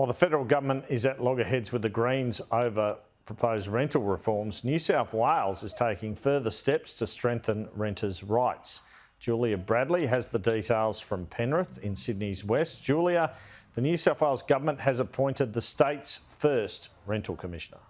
While the federal government is at loggerheads with the Greens over proposed rental reforms, New South Wales is taking further steps to strengthen renters' rights. Julia Bradley has the details from Penrith in Sydney's west. Julia, the New South Wales government has appointed the state's first rental commissioner.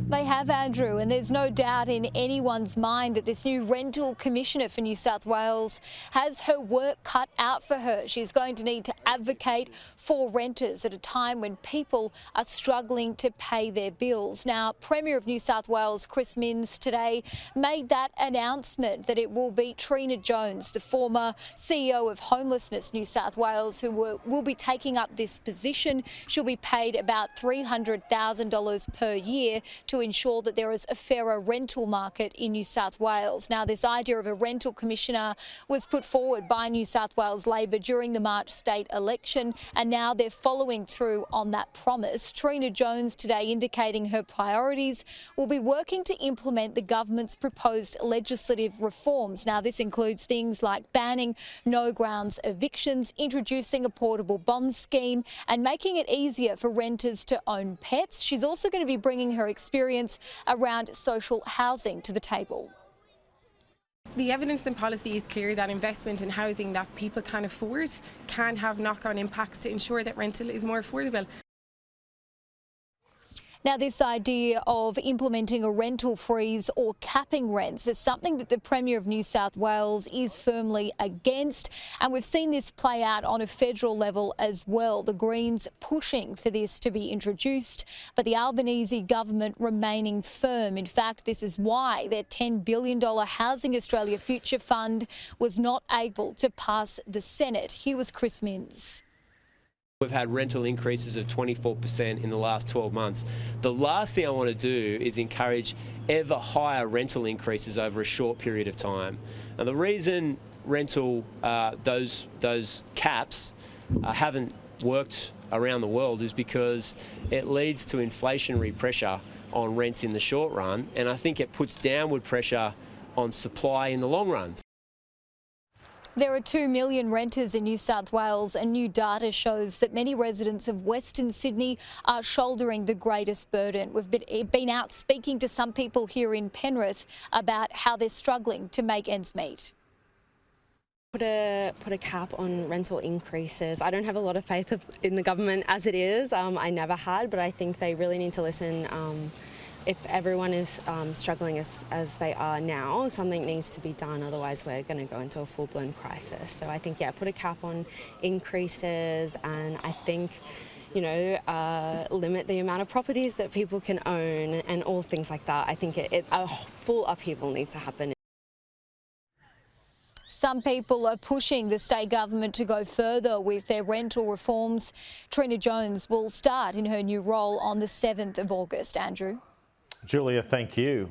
They have, Andrew, and there's no doubt in anyone's mind that this new rental commissioner for New South Wales has her work cut out for her. She's going to need to advocate for renters at a time when people are struggling to pay their bills. Now, Premier of New South Wales, Chris Minns, today made that announcement that it will be Trina Jones, the former CEO of Homelessness New South Wales, who will be taking up this position. She'll be paid about $300,000 per year to ensure that there is a fairer rental market in New South Wales. Now, this idea of a rental commissioner was put forward by New South Wales Labor during the March state election, and now they're following through on that promise. Trina Jones today indicating her priorities will be working to implement the government's proposed legislative reforms. Now, this includes things like banning no grounds evictions, introducing a portable bond scheme, and making it easier for renters to own pets. She's also going to be bringing her experience around social housing to the table. The evidence and policy is clear that investment in housing that people can afford can have knock-on impacts to ensure that rental is more affordable. Now, this idea of implementing a rental freeze or capping rents is something that the Premier of New South Wales is firmly against, and we've seen this play out on a federal level as well. The Greens pushing for this to be introduced, but the Albanese government remaining firm. In fact, this is why their $10 billion Housing Australia Future Fund was not able to pass the Senate. Here was Chris Minns. We've had rental increases of 24% in the last 12 months. The last thing I want to do is encourage ever higher rental increases over a short period of time. And the reason rental, those caps haven't worked around the world is because it leads to inflationary pressure on rents in the short run, and I think it puts downward pressure on supply in the long run. There are 2 million renters in New South Wales, and new data shows that many residents of Western Sydney are shouldering the greatest burden. We've been out speaking to some people here in Penrith about how they're struggling to make ends meet. Put a cap on rental increases. I don't have a lot of faith in the government as it is. I never had, but I think they really need to listen. If everyone is struggling as they are now, something needs to be done, otherwise we're going to go into a full-blown crisis. So I think, yeah, put a cap on increases, and I think, limit the amount of properties that people can own and all things like that. I think a full upheaval needs to happen. Some people are pushing the state government to go further with their rental reforms. Trina Jones will start in her new role on the 7th of August. Andrew. Julia, thank you.